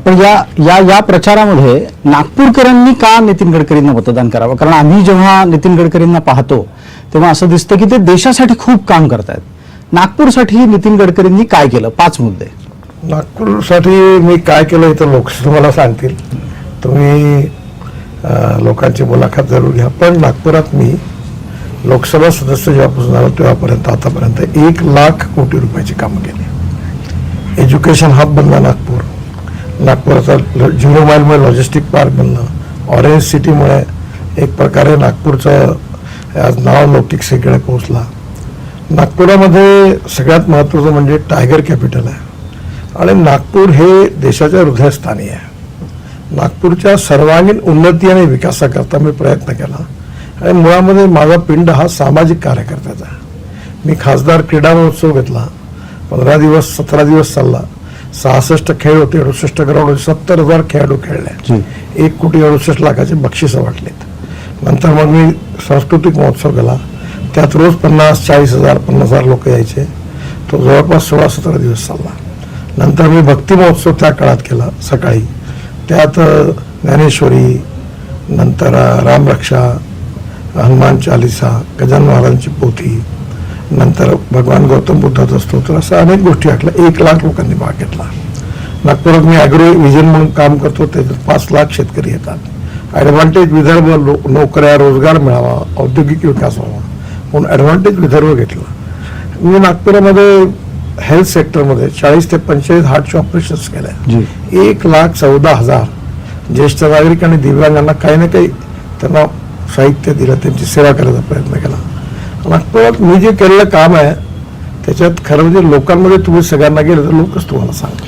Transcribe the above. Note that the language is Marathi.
पण या प्रचारामध्ये नागपूरकरांनी का नितीन गडकरींना मतदान करावं? कारण आम्ही जेव्हा नितीन गडकरींना पाहतो तेव्हा असं दिसतं की ते देशासाठी खूप काम करतायत. नागपूरसाठी नितीन गडकरींनी काय केलं? 5 मुद्दे. नागपूरसाठी मी काय केलं हे तर लोक तुम्हाला सांगतील. तुम्ही लोकांची मुलाखत जरूर घ्या. पण नागपुरात मी लोकसभा सदस्य जेव्हापासून झालो तेव्हापर्यंत आतापर्यंत 1,00,000 कोटी रुपयाची कामं केली. एज्युकेशन हब बनला नागपूर, नागपुराचा 0 माईलमुळे लॉजिस्टिक पार्क बनलं, ऑरेंज सिटीमुळे एक प्रकारे नागपूरचं आज नाव लौकिक सगळीकडे पोहोचला. नागपुरामध्ये सगळ्यात महत्त्वाचं म्हणजे टायगर कॅपिटल आहे आणि नागपूर हे देशाच्या हृदयस्थानी आहे. नागपूरच्या सर्वांगीण उन्नती आणि विकासाकरता मी प्रयत्न केला आणि मुळामध्ये माझा पिंड हा सामाजिक कार्यकर्त्याचा आहे. मी खासदार क्रीडा महोत्सव घेतला, 15 दिवस 17 दिवस चालला. 66 खेळ होते, 68 ग्राउंड होते, 70,000 खेळाडू खेळले, 1,68,00,000 बक्षिसं वाटलीत. नंतर मग मी सांस्कृतिक महोत्सव केला, त्यात रोज 50,000-40,000 50,000 लोक यायचे. तो जवळपास 16-17 दिवस चालला. नंतर मी भक्ती महोत्सव त्या काळात केला सकाळी, त्यात ज्ञानेश्वरी, नंतर रामरक्षा, हनुमान चालिसा, गजानन महाराजांची पोथी, नंतर भगवान गौतम बुद्धाचा स्तोत्र, असं अनेक गोष्टी ऐकल्या. 1,00,000 लोकांनी भाग घेतला. नागपुरात मी ॲग्रो व्हिजन म्हणून काम करतो, त्याच्यात 5,00,000 शेतकरी येतात. ॲडव्हान्टेज विदर्भ, नोकऱ्या, रोजगार मिळावा, औद्योगिक विकास व्हावा म्हणून ॲडव्हान्टेज विदर्भ घेतला. मी नागपुरामध्ये हेल्थ सेक्टरमध्ये 40 ते 45 हार्टचे ऑपरेशन्स केल्या. 1,14,000 ज्येष्ठ नागरिक आणि दिव्यांगांना काही ना काही त्यांना साहित्य दिलं, त्यांची सेवा करायचा प्रयत्न केला. नागपुरात मी जे केलेलं काम आहे त्याच्यात खरं म्हणजे लोकांमध्ये तुम्ही सगळ्यांना गेलं तर लोकच तुम्हाला सांगतात.